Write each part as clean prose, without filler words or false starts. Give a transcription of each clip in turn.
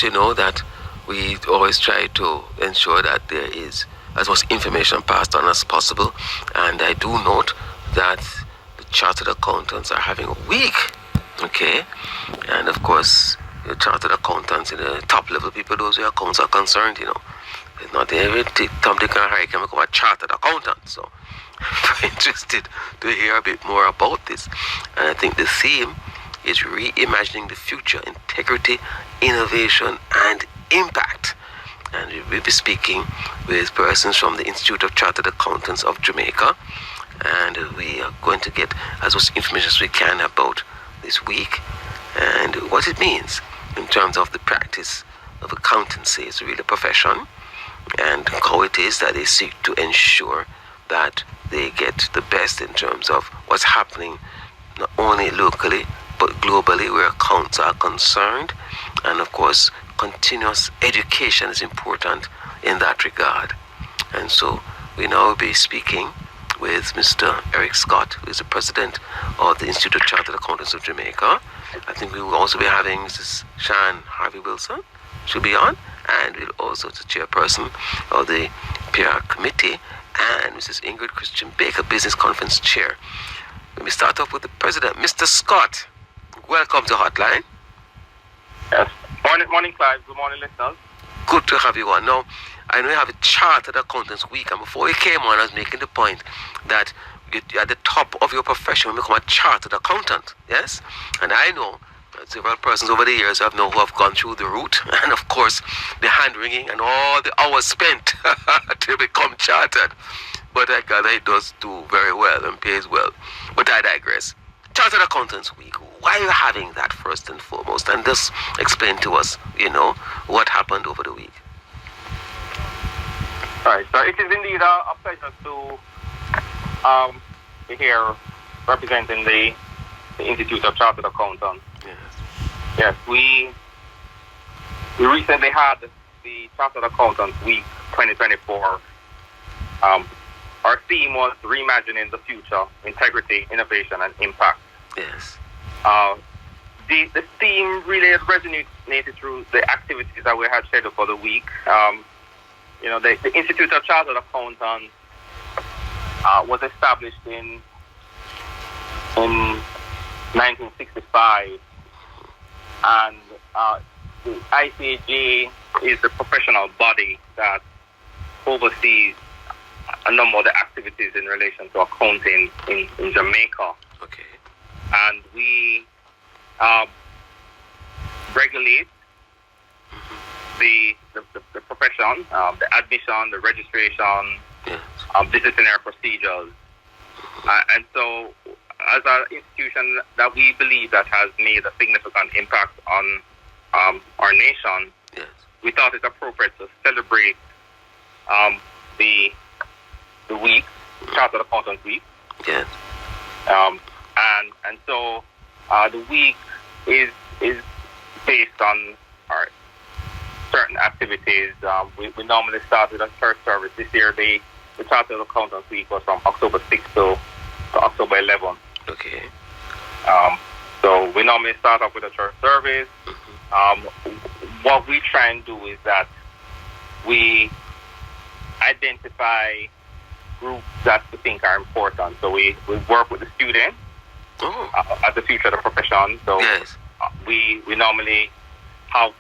course, you know that we always try to ensure that there is as much information passed on as possible. And I do note that the chartered accountants are having a week, okay? And of course, the chartered accountants, the top level people, those who accounts are concerned, you know. It's not every Tom, Dick, and Harry can become a chartered accountant. So I'm interested to hear a bit more about this. And I think the theme is reimagining the future, integrity, innovation, and impact. And we'll be speaking with persons from the Institute of Chartered Accountants of Jamaica. And we are going to get as much information as we can about this week and what it means in terms of the practice of accountancy. It's really a profession, and how it is that they seek to ensure that they get the best in terms of what's happening not only locally but globally where accounts are concerned. And of course, continuous education is important in that regard. And so we now will be speaking with Mr. Eric Scott, who is the president of the Institute of Chartered Accountants of Jamaica. I think we will also be having Mrs. Sharon Harvey-Wilson, she'll be on, and we'll also the chairperson of the PR committee, and Mrs. Ingrid Christian Baker, Business Conference chair. Let me start off with the president, Mr. Scott. Welcome to Hotline. Yes. Morning, Clive. Good morning, listeners. Good to have you on. Now, I know you have a Chartered Accountants Week, and before you came on, I was making the point that you're at the top of your profession when you become a chartered accountant, yes? And I know several persons over the years who have gone through the route, and of course, the hand-wringing and all the hours spent to become chartered. But I gather it does do very well and pays well. But I digress. Chartered Accountants Week, why are you having that first and foremost? And just explain to us, what happened over the week. Right, so it is indeed a pleasure to be here representing the Institute of Chartered Accountants. Yes, we recently had the Chartered Accountants Week 2024. Our theme was reimagining the future, integrity, innovation, and impact. Yes. The theme really resonated through the activities that we had scheduled for the week. The Institute of Chartered Accountants was established in 1965, and the ICAJ is the professional body that oversees a number of the activities in relation to accounting in Jamaica. Okay. And we regulate the profession, the admission, the registration, disciplinary procedures. And so, as an institution that we believe that has made a significant impact on our nation, we thought it appropriate to celebrate the week, Chartered Accountants Week. Yes. And so the week is based on our certain activities. We normally start with a church service. This year, the Chartered Accountants Week was from October 6th to October 11th. Okay. So we normally start off with a church service. What we try and do is that we identify groups that we think are important. So we work with the students as the future of the profession. So yes. We normally have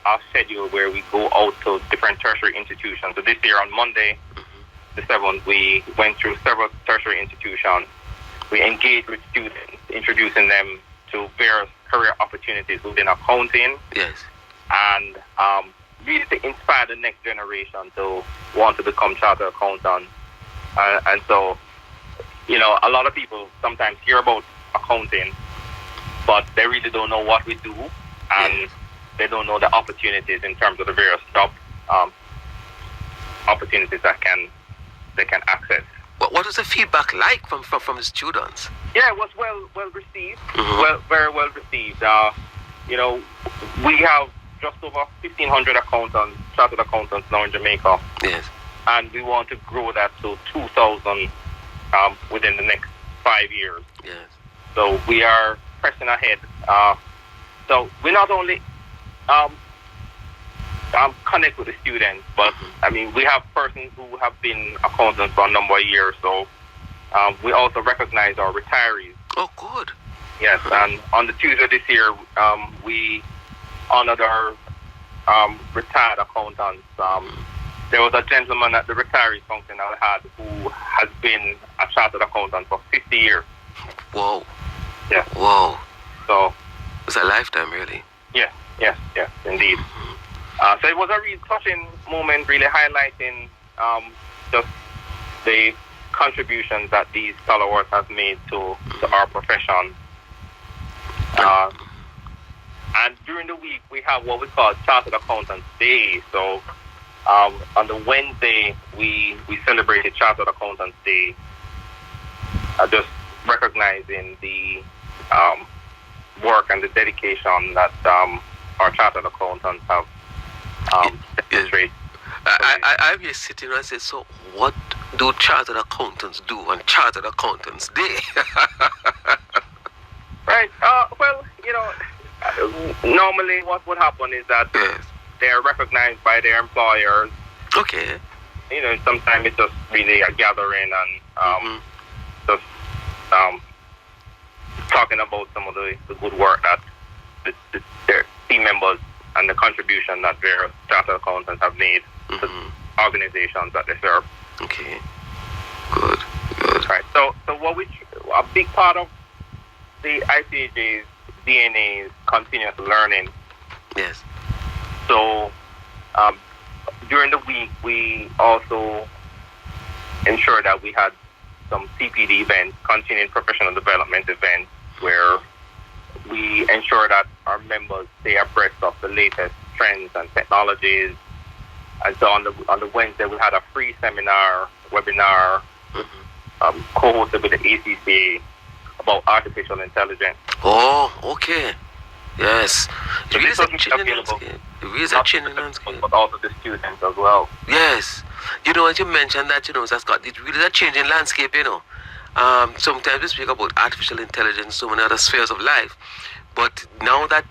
a schedule where we go out to different tertiary institutions. So this year on Monday, the 7th, we went through several tertiary institutions. We engaged with students, introducing them to various career opportunities within accounting. Yes. And really to inspire the next generation to want to become chartered accountants. And so, a lot of people sometimes hear about accounting, but they really don't know what we do, and they don't know the opportunities in terms of the various job opportunities that they can access. What was the feedback like from the students? Yeah, it was well received. Very well received. We have just over 1,500 accountants, chartered accountants now in Jamaica. Yes. And we want to grow that to 2,000 within the next 5 years. Yes. So we are pressing ahead. So we not only connect with the students. But I mean, we have persons who have been accountants for a number of years, so we also recognize our retirees. Oh, good. Yes, and on the Tuesday this year, we honored our retired accountants. There was a gentleman at the retirees function I had who has been a chartered accountant for 50 years. Whoa. Yes. Whoa. So it's a lifetime, really. Yes, indeed. So it was a really touching moment, really highlighting just the contributions that these followers have made to our profession. And during the week, we have what we call Chartered Accountants Day. So on the Wednesday, we celebrated Chartered Accountants Day, just recognizing the work and the dedication that our chartered accountants have demonstrated. I'm here sitting and say, so what do chartered accountants do on Chartered Accountants Day? Right. Well, normally what would happen is that they're recognized by their employers. Okay. Sometimes it's just really a gathering and just talking about some of the good work that their team members and the contribution that their chartered accountants have made to organizations that they serve. Okay. Good. Right. So a big part of the ICAJ's DNA is continuous learning. Yes. So during the week, we also ensure that we had some CPD events, continuing professional development events, where we ensure that our members stay abreast of the latest trends and technologies. And so on the Wednesday, we had a free webinar, co-hosted with the ACCA about artificial intelligence. Oh, okay. Yes. So it really is a changing landscape. It really is a changing landscape. But also the students as well. Yes. As you mentioned that, it really is a changing landscape, Sometimes we speak about artificial intelligence, so many other spheres of life. But now that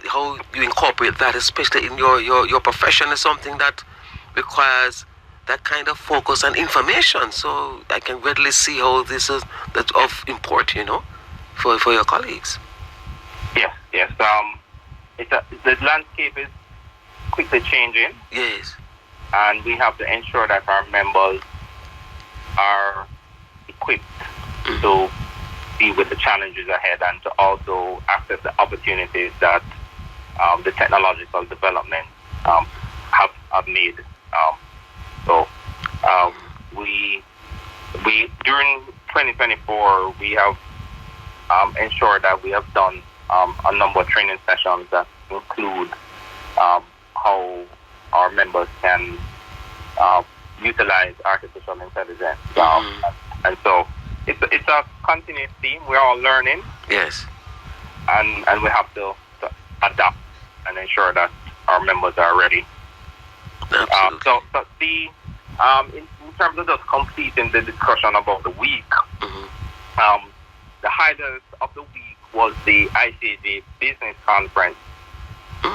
how you incorporate that, especially in your profession, is something that requires that kind of focus and information. So I can readily see how this is that's of import, for your colleagues. Yes. The landscape is quickly changing. Yes. And we have to ensure that our members are equipped to deal with the challenges ahead and to also access the opportunities that the technological development have made. We during 2024 we have ensured that we have done a number of training sessions that include how our members can utilize artificial intelligence. And so it's a continuous theme. We're all learning. Yes. And we have to adapt and ensure that our members are ready. Absolutely. So in terms of just completing the discussion about the week, the highlight of the week was the ICAJ Business Conference,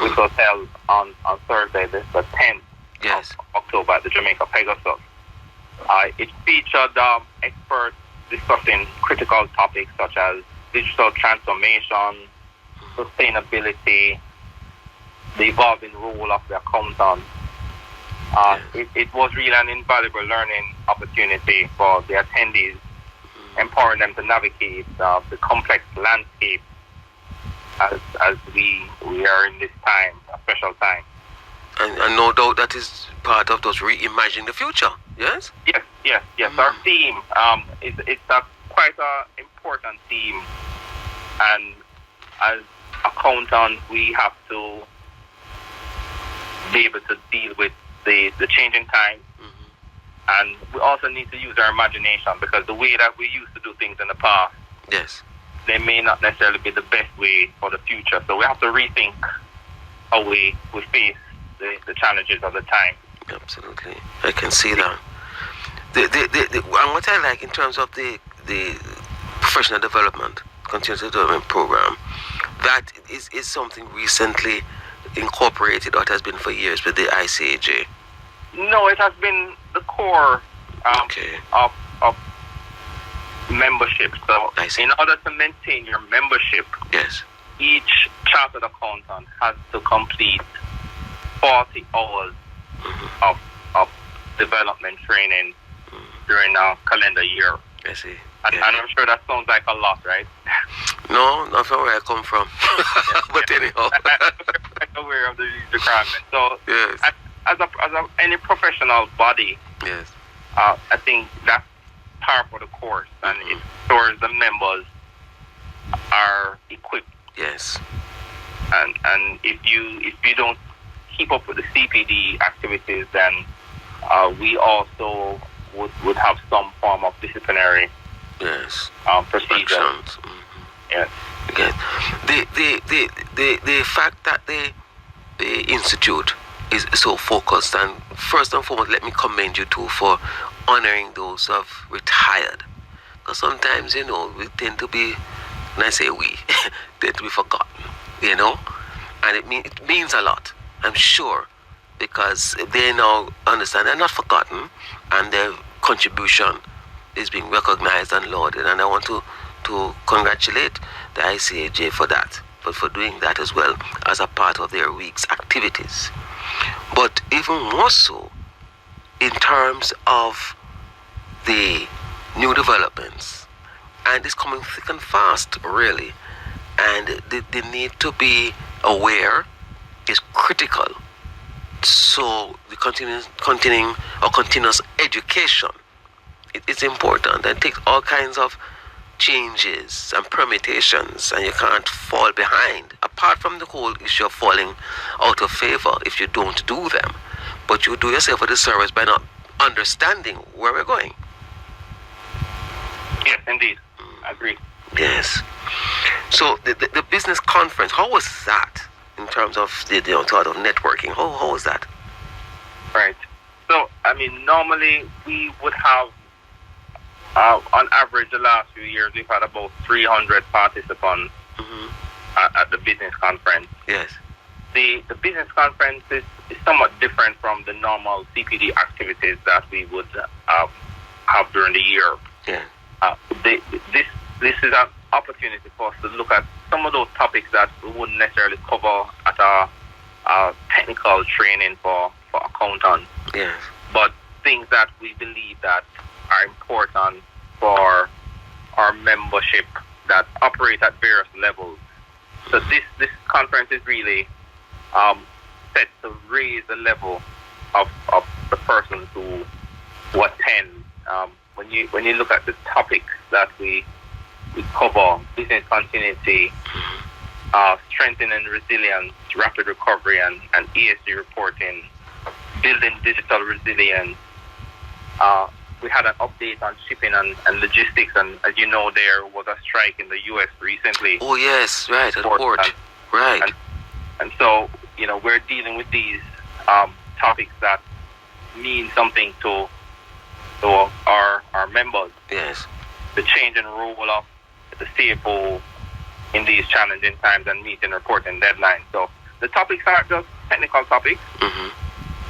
which was held on Thursday, the 10th of October at the Jamaica Pegasus. It featured experts discussing critical topics such as digital transformation, sustainability, the evolving role of the accountant. It was really an invaluable learning opportunity for the attendees, empowering them to navigate the complex landscape as we are in this time, a special time. And no doubt that is part of those reimagining the future, yes? Yes. Our theme, it's quite an important theme. And as accountants, we have to be able to deal with the changing times. And we also need to use our imagination, because the way that we used to do things in the past, they may not necessarily be the best way for the future. So we have to rethink how we face the challenges of the time. Absolutely. I can see that. And what I like in terms of the professional development, continuous development program, that is something recently incorporated, or it has been for years with the ICAJ? No, it has been the core of membership. So in order to maintain your membership, yes, each chartered accountant has to complete 40 hours of development training during a calendar year. I see. And I'm sure that sounds like a lot, right? No, not from where I come from. But anyhow. I'm aware of the requirements. So yes. as any professional body, yes, I think that's par for the course, and it ensures the members are equipped. Yes. And if you don't keep up with the CPD activities, then we also would have some form of disciplinary procedure. Yes. Yes. The fact that the institute is so focused, and first and foremost, let me commend you too for honoring those who have retired. Because sometimes, we tend to be, when I say we, tend to be forgotten, and it means a lot, I'm sure, because they now understand they're not forgotten, and their contribution is being recognized and lauded. And I want to congratulate the ICAJ for that, but for doing that as well as a part of their week's activities. But even more so, in terms of the new developments, and it's coming thick and fast, really, and the need to be aware is critical. So the continuous education, it's important, and it takes all kinds of changes and permutations, and you can't fall behind, apart from the whole issue of falling out of favor if you don't do them. But you do yourself a disservice by not understanding where we're going. Yes, indeed. I agree. Yes. So the business conference, how was that in terms of the thought of networking? How was that? Right. So, normally we would have, on average, the last few years, we've had about 300 participants at the business conference. Yes. The business conference is somewhat different from the normal CPD activities that we would have during the year. Yeah. This is an opportunity for us to look at some of those topics that we wouldn't necessarily cover at our technical training for accountants. Yes. But things that we believe that are important for our membership that operate at various levels. So this conference is really set to raise the level of the persons who attend. When you look at the topics that we cover, business continuity, strengthening resilience, rapid recovery, and ESG reporting, building digital resilience. We had an update on shipping and logistics, and as you know, there was a strike in the U.S. recently. Oh yes, right, at port. Right. And so, we're dealing with these topics that mean something to our members. Yes. The change in role of the CFO in these challenging times and meeting reporting deadlines. So the topics aren't just technical topics.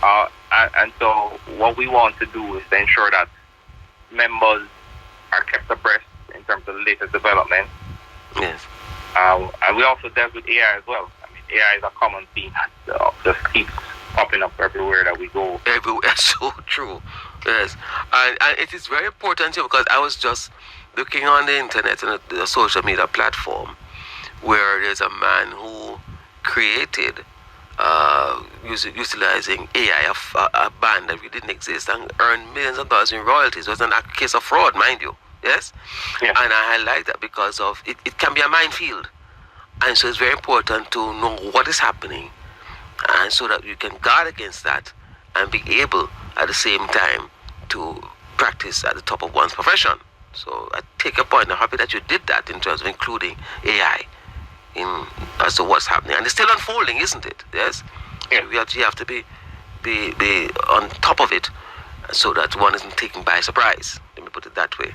And so what we want to do is to ensure that members are kept abreast in terms of the latest developments. Yes. And we also dealt with AI as well. AI is a common theme that just keeps popping up everywhere that we go. Everywhere, so true. Yes. And it is very important too, because I was just looking on the internet and the social media platform where there's a man who created utilizing AI, a band that really didn't exist, and earned millions of dollars in royalties. It was a case of fraud, mind you. Yes? Yeah. And I highlight that because of it can be a minefield. And so it's very important to know what is happening, and so that you can guard against that and be able at the same time to practice at the top of one's profession. So I take your point. I'm happy that you did that in terms of including AI as to what's happening. And it's still unfolding, isn't it? Yes? Yeah. You have to be on top of it so that one isn't taken by surprise. Let me put it that way.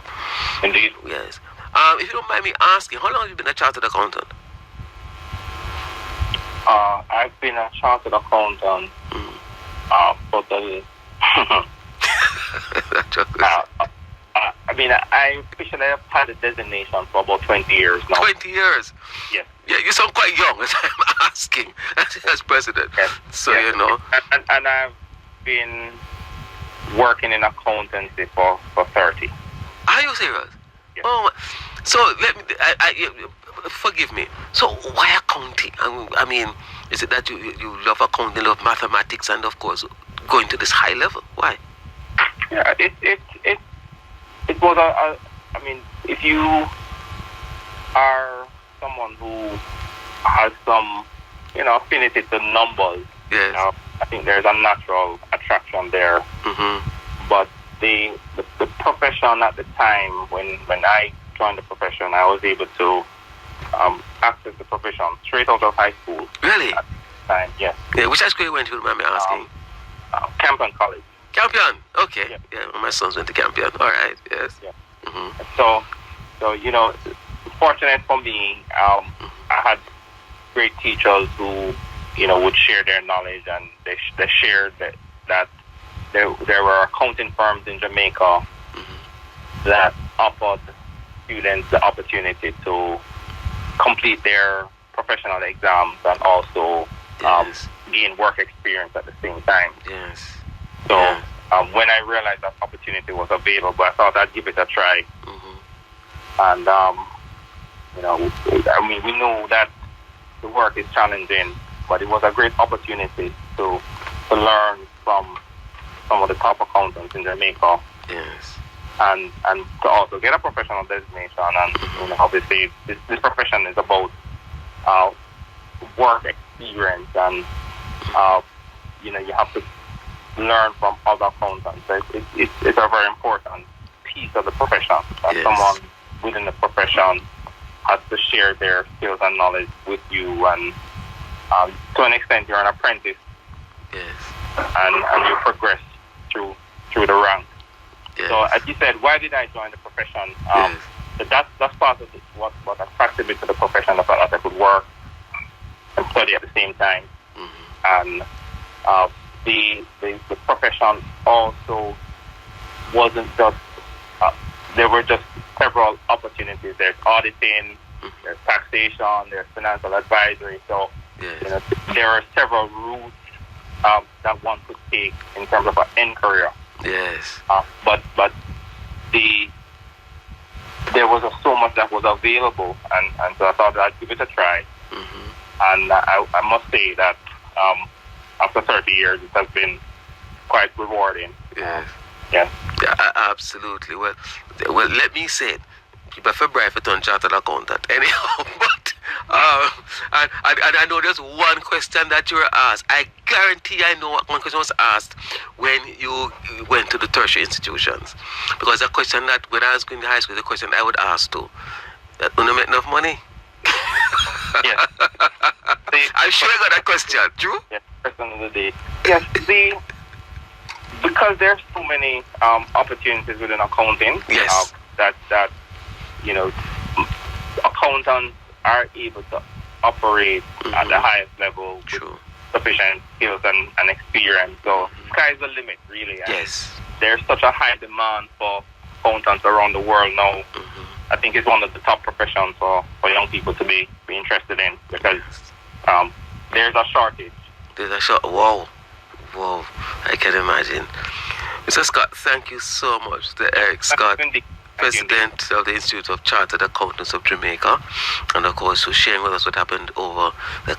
Indeed. Yes. If you don't mind me asking, how long have you been a chartered accountant? I've been a chartered accountant for the. I mean, I officially have had a designation for about 20 years now. 20 years? Yes. Yeah, you sound quite young as I'm asking as president. Yes. So, yes. you know. And I've been working in accountancy for 30. Are you serious? Yes. Oh, so let me, forgive me. So why accounting? I mean, is it that you love accounting, love mathematics, and of course going to this high level? Why? Yeah, it was I mean, if you are someone who has some, affinity to numbers, yes. I think there's a natural attraction there. Mm-hmm. But the profession at the time, when I joined the profession, I was able to access the profession straight out of high school. Really? At the time, yes. Yeah, which high school you went to, remember me asking? Campion College. Campion, okay. Yeah. Yeah, my sons went to Campion. All right, yes. Yeah. Mm-hmm. So fortunate for me, I had great teachers who, would share their knowledge, and they shared that there were accounting firms in Jamaica that offered students the opportunity to complete their professional exams and also gain work experience at the same time. Yes. So when I realized that opportunity was available, I thought I'd give it a try. And I mean, we know that the work is challenging, but it was a great opportunity to learn from some of the top accountants in Jamaica. Yes. And to also get a professional designation. And obviously this profession is about work experience, and you have to learn from other accountants. It's a very important piece of the profession. That yes. Someone within the profession has to share their skills and knowledge with you, and to an extent you're an apprentice. Yes. And you progress through the ranks. Yes. So as you said, why did I join the profession? Yes. That's part of it, what attracted me to the profession, the fact that I could work and study at the same time. And the profession also wasn't just there were just several opportunities. There's auditing, there's taxation, there's financial advisory. So yes. There are several routes that one could take in terms of an end career. Yes. But there was so much that was available, and so I thought I'd give it a try. And I must say that after 30 years, it has been quite rewarding. Yes. Yes. Yeah, absolutely. Well, let me say it. You prefer private on chartered accountant. Anyhow, but and I know there's one question that you were asked. I guarantee I know one question was asked when you went to the tertiary institutions. Because the question that when I was going to high school, the question I would ask too. Do you make enough money? Yes. I'm sure I got that question. True? Yes, question of the day. Yes, because there's so many opportunities within accounting. Yes. That accountants are able to operate at the highest level with sufficient skills and experience. So sky's the limit, really. And yes. There's such a high demand for accountants around the world now. I think it's one of the top professions for young people to be interested in, because there's a shortage. There's a shortage. Wow. I can imagine. Mr. Scott, thank you so much. Eric Scott, President of the Institute of Chartered Accountants of Jamaica, and of course for sharing with us what happened over the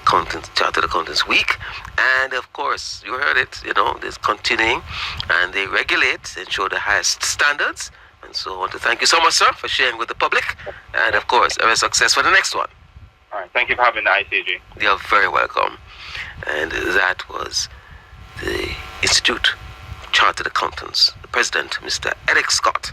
Chartered Accountants Week. And of course, you heard it, it's continuing, and they regulate, ensure the highest standards. And so I want to thank you so much, sir, for sharing with the public, and of course, every success for the next one. All right, thank you for having the ICAJ. You're very welcome. And that was the Institute Chartered Accountants, the President, Mr. Eric Scott.